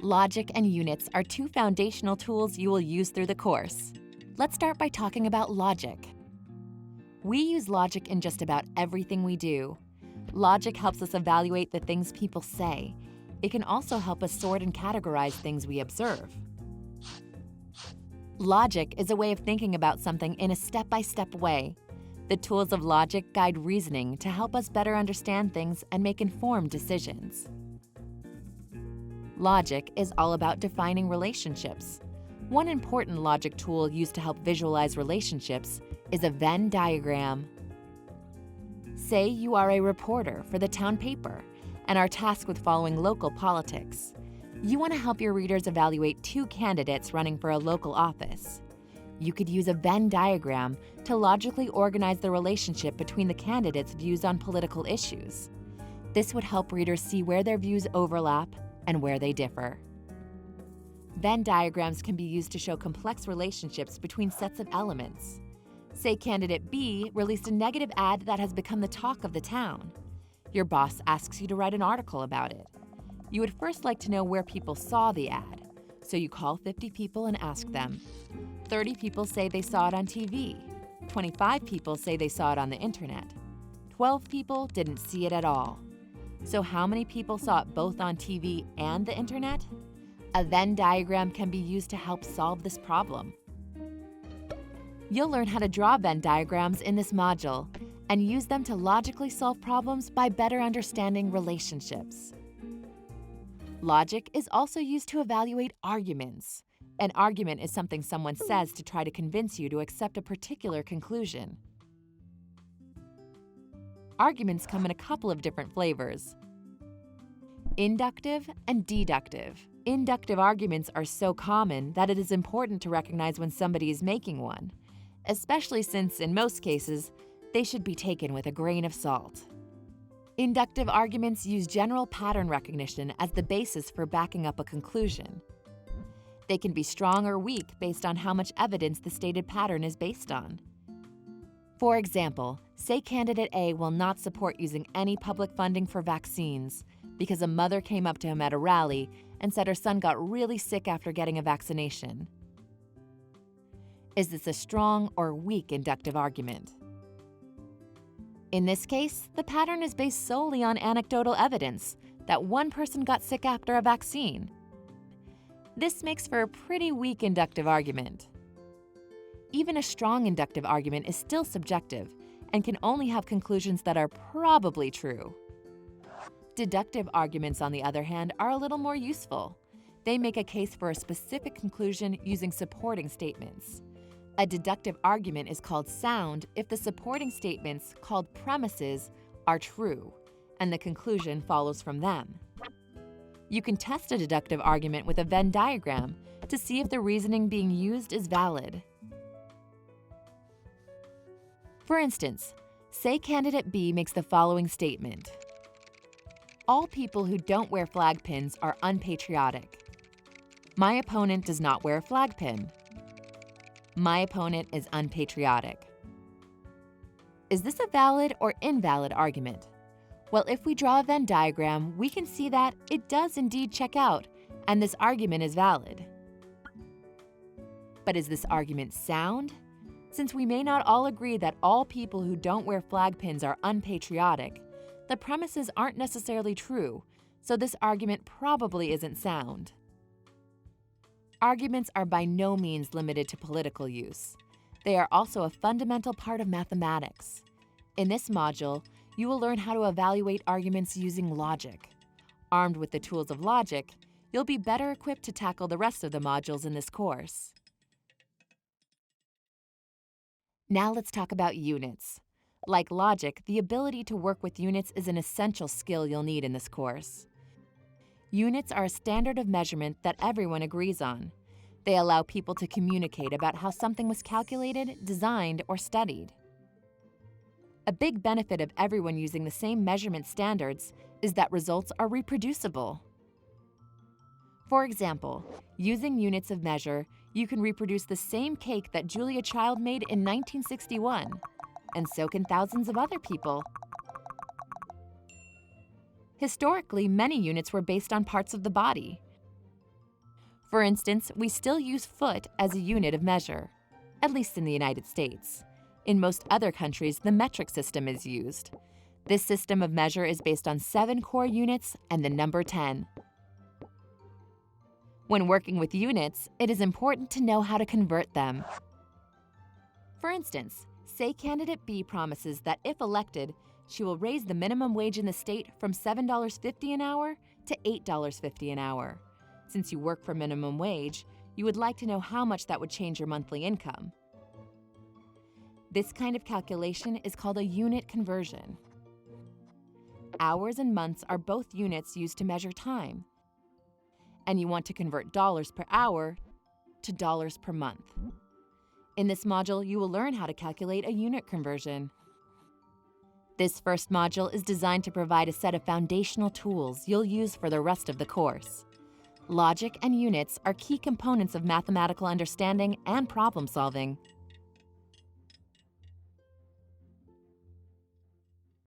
Logic and units are two foundational tools you will use through the course. Let's start by talking about logic. We use logic in just about everything we do. Logic helps us evaluate the things people say. It can also help us sort and categorize things we observe. Logic is a way of thinking about something in a step-by-step way. The tools of logic guide reasoning to help us better understand things and make informed decisions. Logic is all about defining relationships. One important logic tool used to help visualize relationships is a Venn diagram. Say you are a reporter for the town paper and are tasked with following local politics. You want to help your readers evaluate two candidates running for a local office. You could use a Venn diagram to logically organize the relationship between the candidates' views on political issues. This would help readers see where their views overlap and where they differ. Venn diagrams can be used to show complex relationships between sets of elements. Say candidate B released a negative ad that has become the talk of the town. Your boss asks you to write an article about it. You would first like to know where people saw the ad, so you call 50 people and ask them. 30 people say they saw it on TV. 25 people say they saw it on the internet. 12 people didn't see it at all. So how many people saw it both on TV and the internet? A Venn diagram can be used to help solve this problem. You'll learn how to draw Venn diagrams in this module and use them to logically solve problems by better understanding relationships. Logic is also used to evaluate arguments. An argument is something someone says to try to convince you to accept a particular conclusion. Arguments come in a couple of different flavors: inductive and deductive. Inductive arguments are so common that it is important to recognize when somebody is making one, especially since, in most cases, they should be taken with a grain of salt. Inductive arguments use general pattern recognition as the basis for backing up a conclusion. They can be strong or weak based on how much evidence the stated pattern is based on. For example, say candidate A will not support using any public funding for vaccines because a mother came up to him at a rally and said her son got really sick after getting a vaccination. Is this a strong or weak inductive argument? In this case, the pattern is based solely on anecdotal evidence that one person got sick after a vaccine. This makes for a pretty weak inductive argument. Even a strong inductive argument is still subjective and can only have conclusions that are probably true. Deductive arguments, on the other hand, are a little more useful. They make a case for a specific conclusion using supporting statements. A deductive argument is called sound if the supporting statements, called premises, are true, and the conclusion follows from them. You can test a deductive argument with a Venn diagram to see if the reasoning being used is valid. For instance, say candidate B makes the following statement: all people who don't wear flag pins are unpatriotic. My opponent does not wear a flag pin. My opponent is unpatriotic. Is this a valid or invalid argument? Well, if we draw a Venn diagram, we can see that it does indeed check out, and this argument is valid. But is this argument sound? Since we may not all agree that all people who don't wear flag pins are unpatriotic, the premises aren't necessarily true, so this argument probably isn't sound. Arguments are by no means limited to political use. They are also a fundamental part of mathematics. In this module, you will learn how to evaluate arguments using logic. Armed with the tools of logic, you'll be better equipped to tackle the rest of the modules in this course. Now let's talk about units. Like logic, the ability to work with units is an essential skill you'll need in this course. Units are a standard of measurement that everyone agrees on. They allow people to communicate about how something was calculated, designed, or studied. A big benefit of everyone using the same measurement standards is that results are reproducible. For example, using units of measure, you can reproduce the same cake that Julia Child made in 1961, and so can thousands of other people. Historically, many units were based on parts of the body. For instance, we still use foot as a unit of measure, at least in the United States. In most other countries, the metric system is used. This system of measure is based on 7 core units and the number 10. When working with units, it is important to know how to convert them. For instance, say candidate B promises that if elected, she will raise the minimum wage in the state from $7.50 an hour to $8.50 an hour. Since you work for minimum wage, you would like to know how much that would change your monthly income. This kind of calculation is called a unit conversion. Hours and months are both units used to measure time, and you want to convert dollars per hour to dollars per month. In this module, you will learn how to calculate a unit conversion. This first module is designed to provide a set of foundational tools you'll use for the rest of the course. Logic and units are key components of mathematical understanding and problem solving.